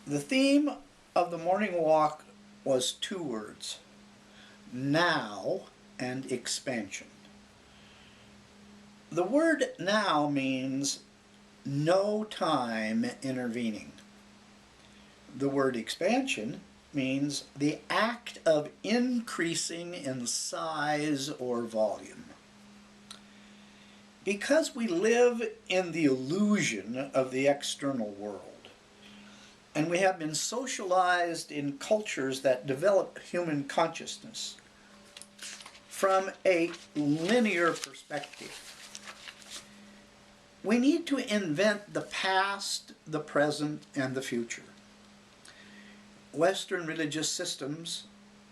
The theme of the morning walk was two words: now and expansion. The word now means no time intervening. The word expansion means the act of increasing in size or volume. Because we live in the illusion of the external world, and we have been socialized in cultures that develop human consciousness from a linear perspective, we need to invent the past, the present, and the future. Western religious systems,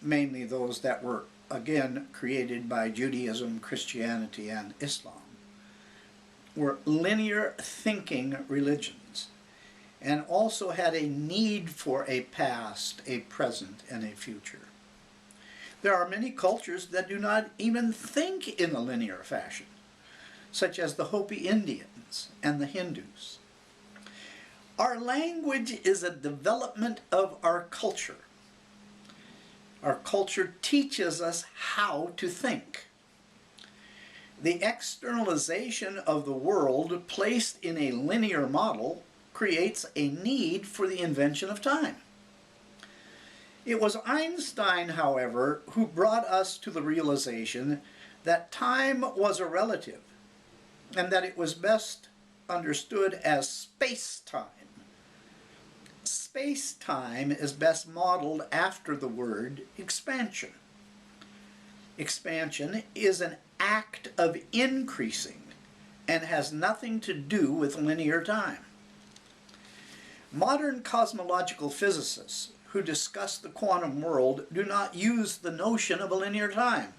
mainly those that were, again, created by Judaism, Christianity, and Islam, were linear thinking religions, and also had a need for a past, a present, and a future. There are many cultures that do not even think in a linear fashion, such as the Hopi Indians and the Hindus. Our language is a development of our culture. Our culture teaches us how to think. The externalization of the world placed in a linear model creates a need for the invention of time. It was Einstein, however, who brought us to the realization that time was a relative and that it was best understood as space-time. Space-time is best modeled after the word expansion. Expansion is an act of increasing and has nothing to do with linear time. Modern cosmological physicists who discuss the quantum world do not use the notion of a linear time.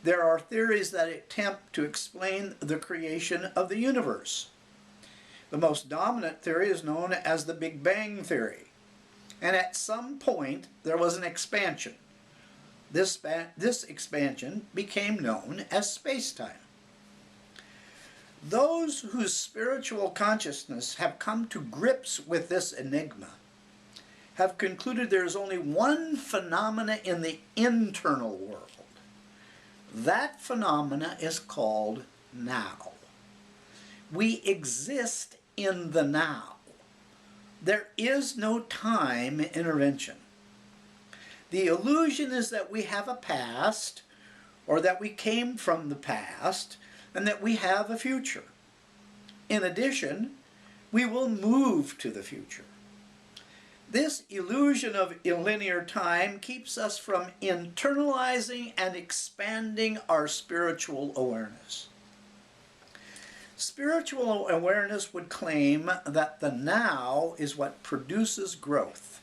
There are theories that attempt to explain the creation of the universe. The most dominant theory is known as the Big Bang theory, and at some point there was an expansion. This expansion became known as space-time. Those whose spiritual consciousness have come to grips with this enigma have concluded there is only one phenomena in the internal world. That phenomena is called now. We exist in the now. There is no time intervention. The illusion is that we have a past, or that we came from the past, and that we have a future. In addition, we will move to the future. This illusion of linear time keeps us from internalizing and expanding our spiritual awareness. Spiritual awareness would claim that the now is what produces growth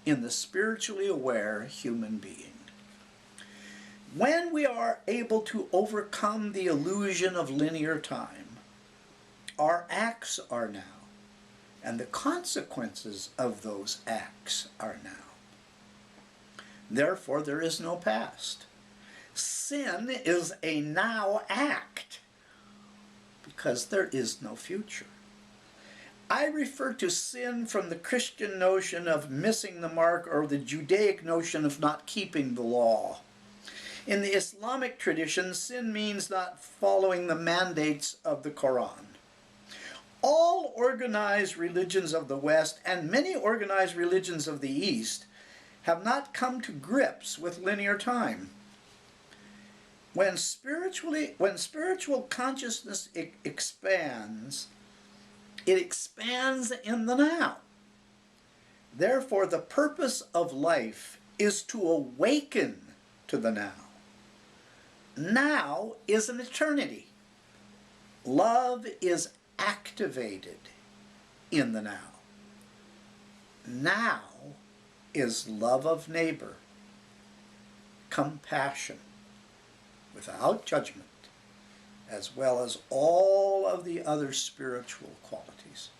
in the spiritually aware human being. When we are able to overcome the illusion of linear time, our acts are now, and the consequences of those acts are now. Therefore, there is no past. Sin is a now act because there is no future. I refer to sin from the Christian notion of missing the mark or the Judaic notion of not keeping the law. In the Islamic tradition, sin means not following the mandates of the Quran. All organized religions of the West and many organized religions of the East have not come to grips with linear time. When spiritual consciousness expands, it expands in the now. Therefore, the purpose of life is to awaken to the now. Now is an eternity. Love is activated in the now. Now is love of neighbor, compassion, without judgment, as well as all of the other spiritual qualities.